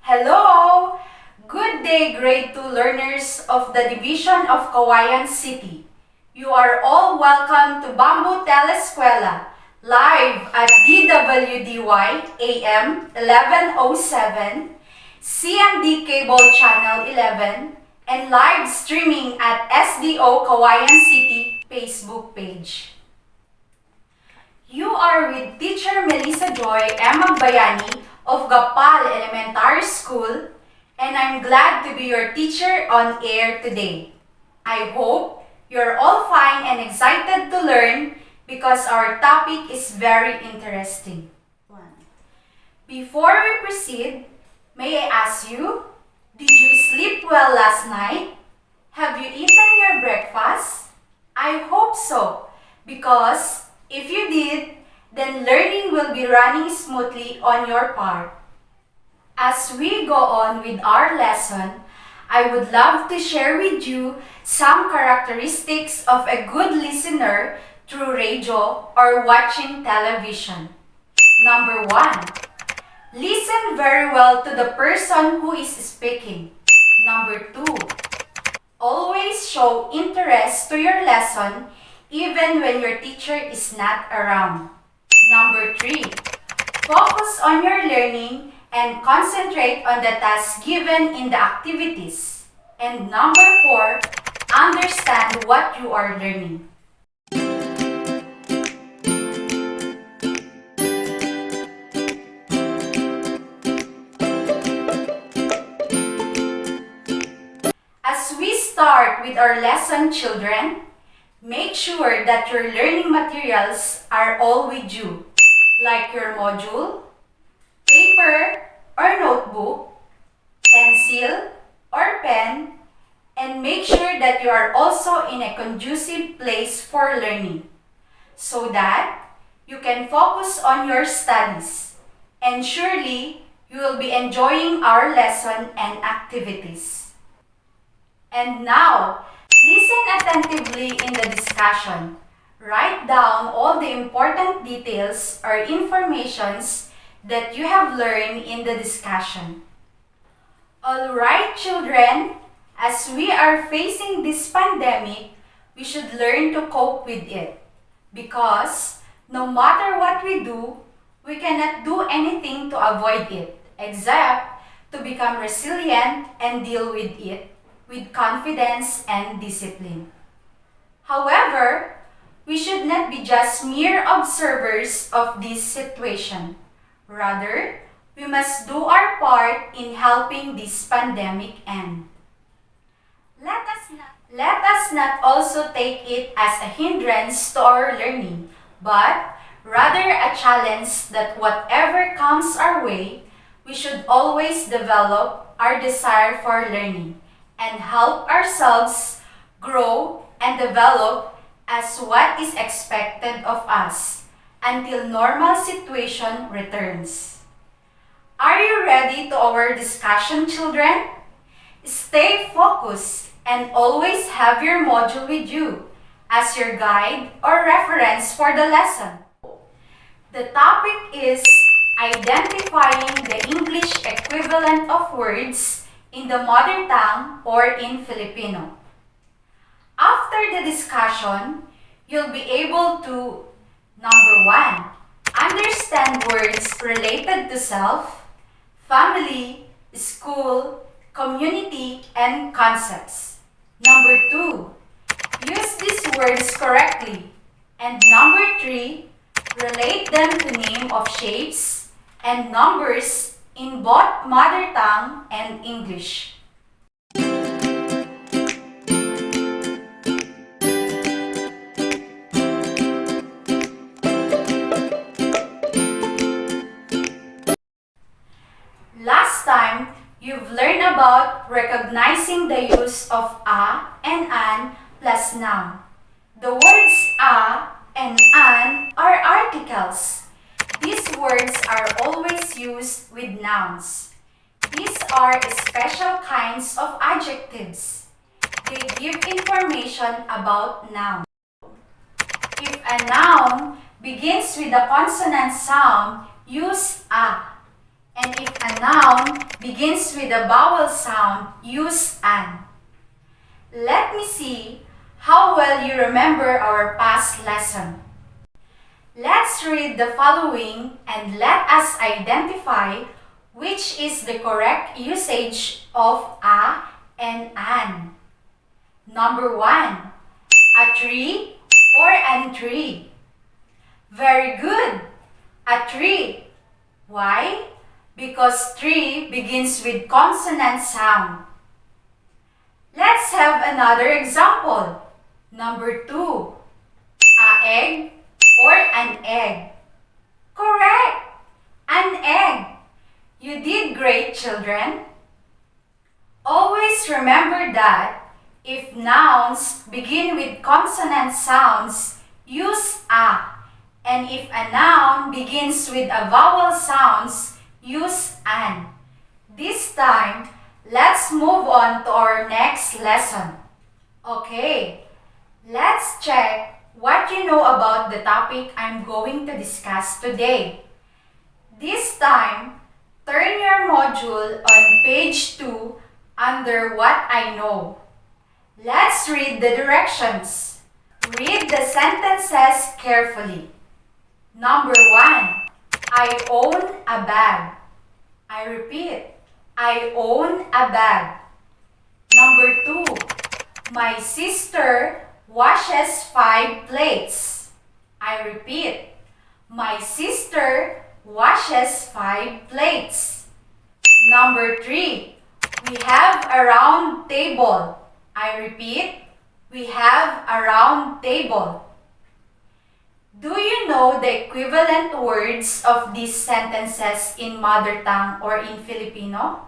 Hello! Good day, Grade 2 learners of the Division of Cauayan City. You are all welcome to Bamboo Telescuela, live at DWDY AM 1107, CMD Cable Channel 11, and live streaming at SDO Cauayan City Facebook page. You are with Teacher Melissa Joy M. Bayani of Gapal Elementary School, and I'm glad to be your teacher on air today. I hope you're all fine and excited to learn because our topic is very interesting. Before we proceed, may I ask you, did you sleep well last night? Have you eaten your breakfast? I hope so, because if you did, then learning will be running smoothly on your part. As we go on with our lesson, I would love to share with you some characteristics of a good listener through radio or watching television. Number 1. Listen very well to the person who is speaking. Number 2. Always show interest to your lesson even when your teacher is not around. Number 3. Focus on your learning and concentrate on the tasks given in the activities. And number 4. Understand what you are learning. As we start with our lesson, children, make sure that your learning materials are all with you, like your module, paper or notebook, pencil or pen, and make sure that you are also in a conducive place for learning, so that you can focus on your studies, and surely you will be enjoying our lesson and activities. And now, listen attentively in the discussion. Write down all the important details or informations that you have learned in the discussion. Alright, children, as we are facing this pandemic, we should learn to cope with it. Because no matter what we do, we cannot do anything to avoid it, except to become resilient and deal with it with confidence and discipline. However, we should not be just mere observers of this situation. Rather, we must do our part in helping this pandemic end. Let us not also take it as a hindrance to our learning, but rather a challenge that whatever comes our way, we should always develop our desire for learning and help ourselves grow and develop as what is expected of us until normal situation returns. Are you ready to our discussion, children? Stay focused and always have your module with you as your guide or reference for the lesson. The topic is identifying the English equivalent of words in the mother tongue or in Filipino. After the discussion, you'll be able to, number 1, understand words related to self, family, school, community, and concepts. Number 2, use these words correctly. And number 3, relate them to name of shapes and numbers in both mother tongue and English. Last time, you've learned about recognizing the use of a and an plus noun. The words a and an are articles. These words are always used with nouns. These are special kinds of adjectives. They give information about nouns. If a noun begins with a consonant sound, use a. And if a noun begins with a vowel sound, use an. Let me see how well you remember our past lesson. Let's read the following and let us identify which is the correct usage of a and an. Number 1, a tree or an tree. Very good, a tree. Why? Because tree begins with consonant sound. Let's have another example. Number 2, a egg or an egg. Correct, an egg. You did great, children. Always remember that if nouns begin with consonant sounds, use a. And if a noun begins with a vowel sounds, use an. This time, let's move on to our next lesson. Okay, let's check what you know about the topic I'm going to discuss today. This time, turn your module on page 2 under What I Know. Let's read the directions. Read the sentences carefully. Number 1, I own a bag. I repeat, I own a bag. Number 2, my sister washes 5 plates. I repeat, my sister washes 5 plates. Number 3, we have a round table. I repeat, we have a round table. Do you know the equivalent words of these sentences in mother tongue or in Filipino?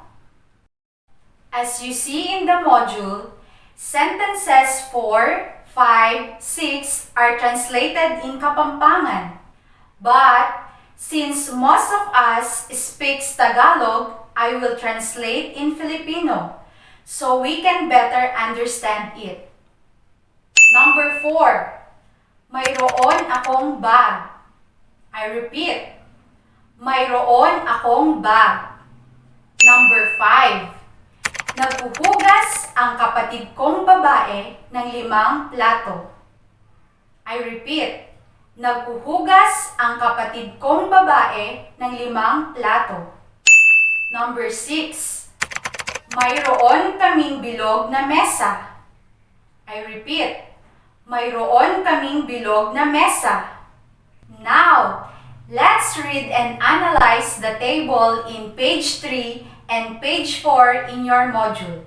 As you see in the module, sentences 4, 5, 6 are translated in Kapampangan. But since most of us speaks Tagalog, I will translate in Filipino so we can better understand it. Number 4, mayroon akong bag. I repeat, mayroon akong bag. Number 5, naghuhugas ang kapatid kong babae ng 5 plato. I repeat, naghuhugas ang kapatid kong babae ng 5 plato. Number 6, mayroon kaming bilog na mesa. I repeat, mayroon kaming bilog na mesa. Now, let's read and analyze the table in page 3 and page 4 in your module.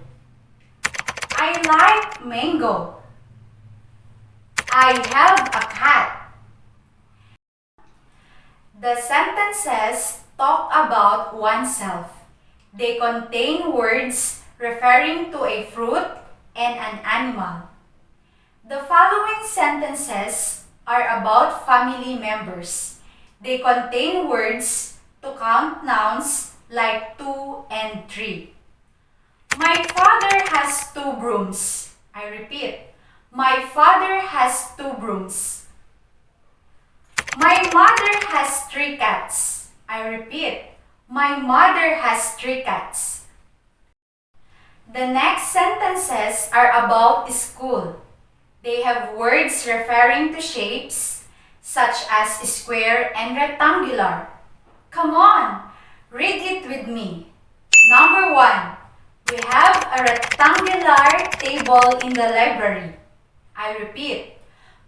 I like mango. I have a cat. The sentences talk about oneself. They contain words referring to a fruit and an animal. The following sentences are about family members. They contain words to count nouns like 2 and 3. My father has 2 brooms. I repeat, my father has 2 brooms. My mother has 3 cats. I repeat, my mother has 3 cats. The next sentences are about school. They have words referring to shapes such as square and rectangular. Come on, read it with me. Number 1, we have a rectangular table in the library. I repeat,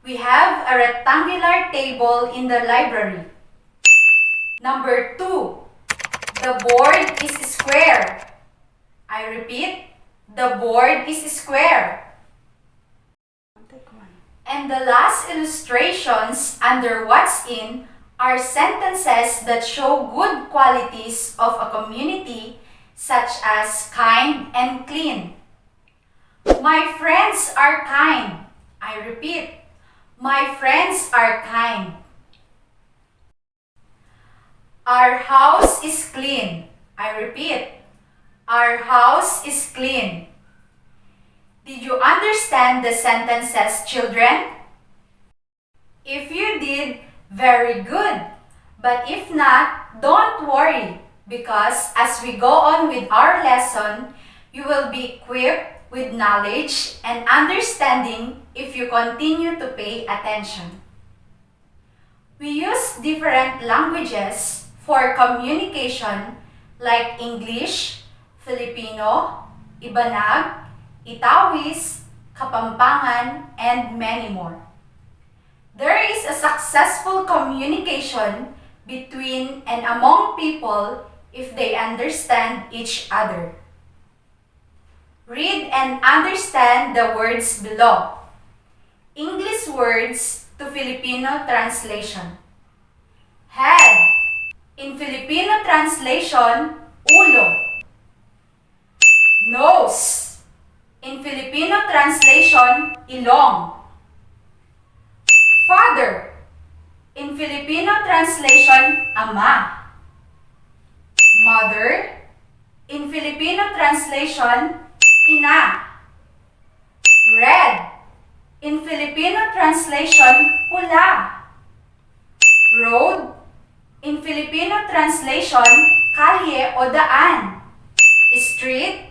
we have a rectangular table in the library. Number 2, the board is square. I repeat, the board is square. And the last illustrations under What's In are sentences that show good qualities of a community such as kind and clean. My friends are kind. I repeat, my friends are kind. Our house is clean. I repeat, our house is clean. Did you understand the sentences, children? If you did, very good. But if not, don't worry. because as we go on with our lesson, you will be equipped with knowledge and understanding if you continue to pay attention. We use different languages for communication like English, Filipino, Ibanag, Itawis, Kapampangan, and many more. There is a successful communication between and among people if they understand each other. Read and understand the words below. English words to Filipino translation. Head. In Filipino translation, ulo. Nose. In Filipino translation, ilong. Father. In Filipino translation, ama. Mother. In Filipino translation, ina. Red. In Filipino translation, pula. Road. In Filipino translation, kalye o daan. Street.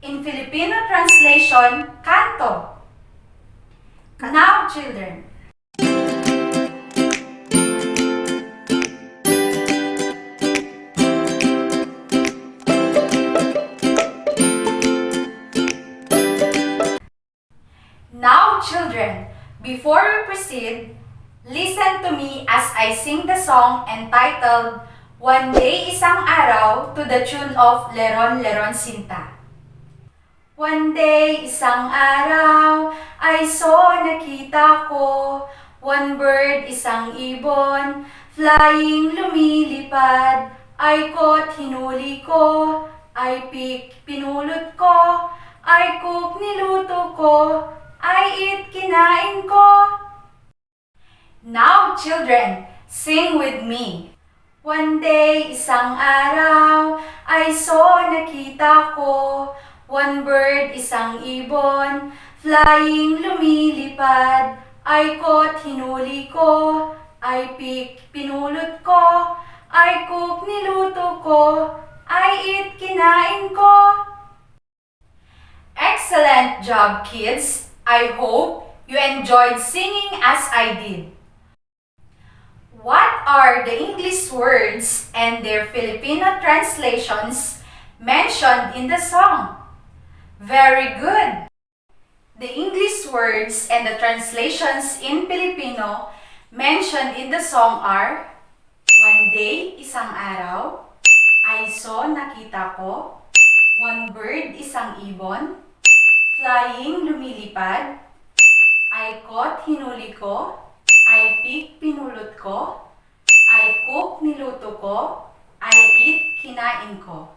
In Filipino translation, kanto. Now, children. Now, children, before we proceed, listen to me as I sing the song entitled One Day Isang Araw to the tune of Leron Leron Sinta. One day, isang araw, I saw, nakita ko, one bird, isang ibon, flying, lumilipad, I caught, hinuli ko, I pick, pinulot ko, I cook, niluto ko, I eat, kinain ko. Now, children, sing with me. One day, isang araw, I saw, nakita ko, one bird, isang ibon, flying, lumilipad, I caught, hinuli ko, I pick, pinulot ko, I cook, niluto ko, I eat, kinain ko. Excellent job, kids! I hope you enjoyed singing as I did. What are the English words and their Filipino translations mentioned in the song? Very good! The English words and the translations in Filipino mentioned in the song are one day, isang araw, I saw, nakita ko, one bird, isang ibon, flying, lumilipad, I caught, hinuli ko, I pick, pinulot ko, I cook, niluto ko, I eat, kinain ko.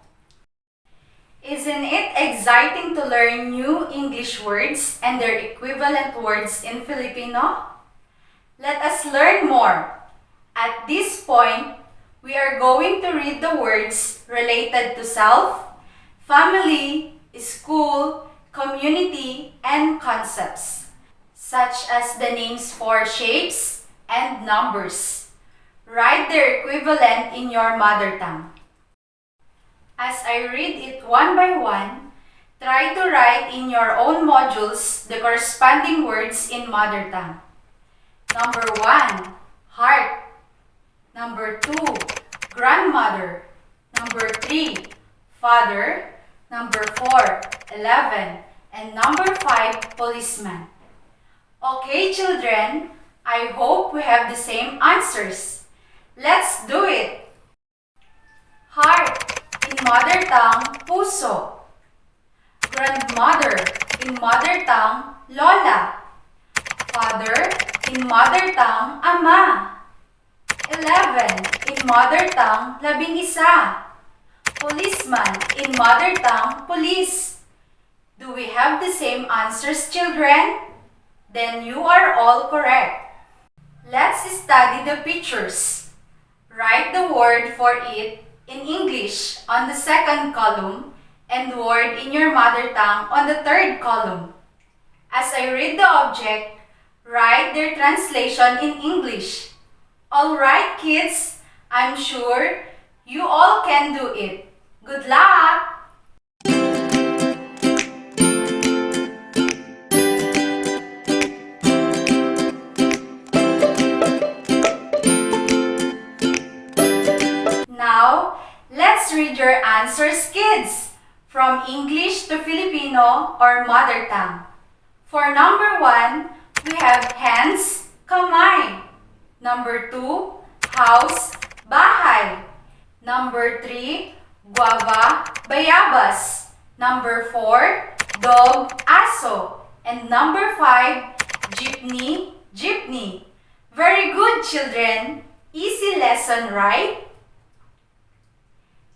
Isn't it exciting to learn new English words and their equivalent words in Filipino? Let us learn more. At this point, we are going to read the words related to self, family, school, community, and concepts, such as the names for shapes and numbers. Write their equivalent in your mother tongue. As I read it one by one, try to write in your own modules the corresponding words in mother tongue. Number 1, heart. Number 2, grandmother. Number 3, father. Number 4, 11. And number 5, policeman. Okay, children, I hope we have the same answers. Let's do it! Heart. In mother tongue, puso. Grandmother. In mother tongue, lola. Father. In mother tongue, ama. 11. In mother tongue, 11. Policeman. In mother tongue, police. Do we have the same answers, children? Then you are all correct. Let's study the pictures. Write the word for it in English on the second column and word in your mother tongue on the third column. As I read the object, write their translation in English. Alright, kids, I'm sure You all can do it. Good luck! Now, let's read your answers, kids, from English to Filipino or mother tongue. For number 1, we have hands, kamay. Number 2, house, bahay. Number 3, guava, bayabas. Number 4, dog, aso. And number 5, jeepney. Very good, children. Easy lesson, right?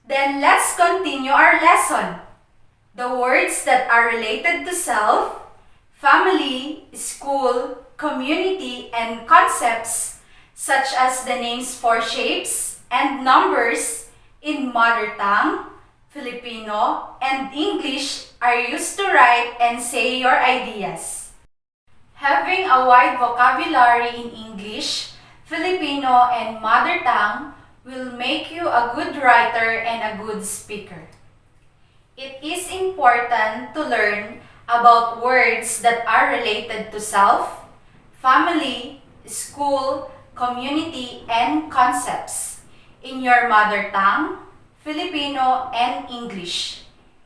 Then let's continue our lesson. The words that are related to self, family, school, community, and concepts, such as the names for shapes and numbers in mother tongue, Filipino, and English are used to write and say your ideas. Having a wide vocabulary in English, Filipino, and mother tongue will make you a good writer and a good speaker. It is important to learn about words that are related to self, family, school, community, and concepts in your mother tongue, Filipino, and English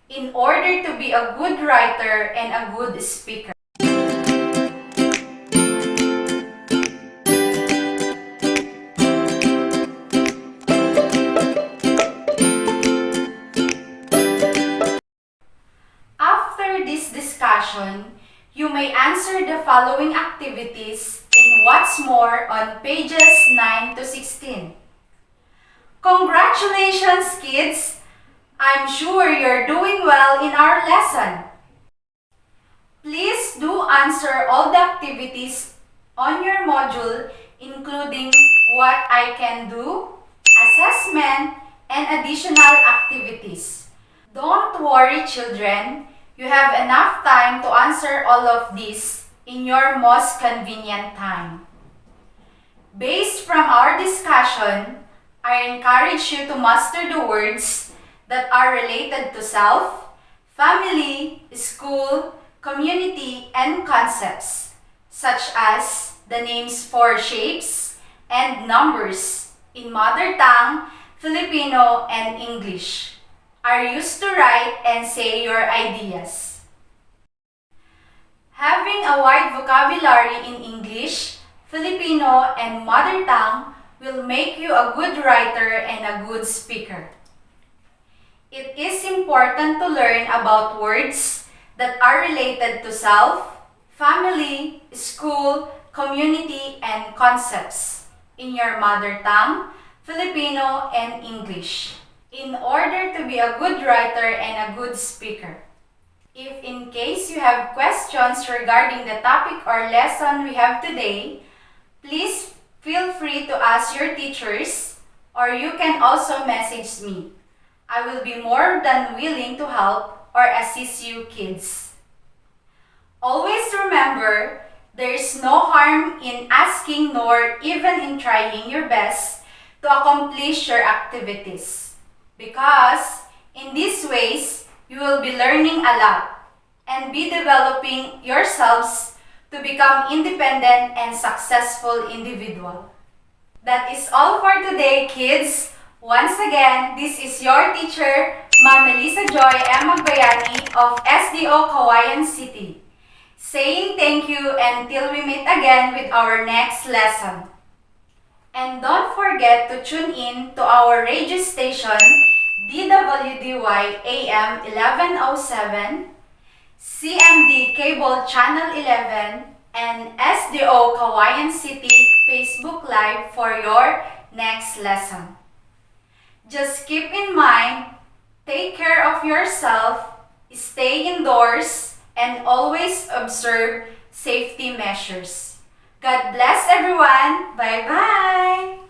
in order to be a good writer and a good speaker. You may answer the following activities in What's More on pages 9 to 16. Congratulations, kids! I'm sure you're doing well in our lesson. Please do answer all the activities on your module, including what I can do, assessment, and additional activities. Don't worry, children. You have enough time to answer all of these in your most convenient time. Based from our discussion, I encourage you to master the words that are related to self, family, school, community, and concepts, such as the names for shapes and numbers in mother tongue, Filipino, and English are used to write and say your ideas. Having a wide vocabulary in English, Filipino, and mother tongue will make you a good writer and a good speaker. It is important to learn about words that are related to self, family, school, community, and concepts in your mother tongue, Filipino, and English in order to be a good writer and a good speaker. If in case you have questions regarding the topic or lesson we have today, please feel free to ask your teachers, or you can also message me. I will be more than willing to help or assist you, kids. Always remember, there is no harm in asking nor even in trying your best to accomplish your activities. Because in these ways, you will be learning a lot and be developing yourselves to become independent and successful individual. That is all for today, kids. Once again, this is your teacher, Ma'am Melissa Joy M. Magbayani of SDO Cauayan City, saying thank you until we meet again with our next lesson. And don't forget to tune in to our radio station, DWDY AM 1107, CMD Cable Channel 11, and SDO Cauayan City Facebook Live for your next lesson. Just keep in mind, take care of yourself, stay indoors, and always observe safety measures. God bless everyone. Bye-bye!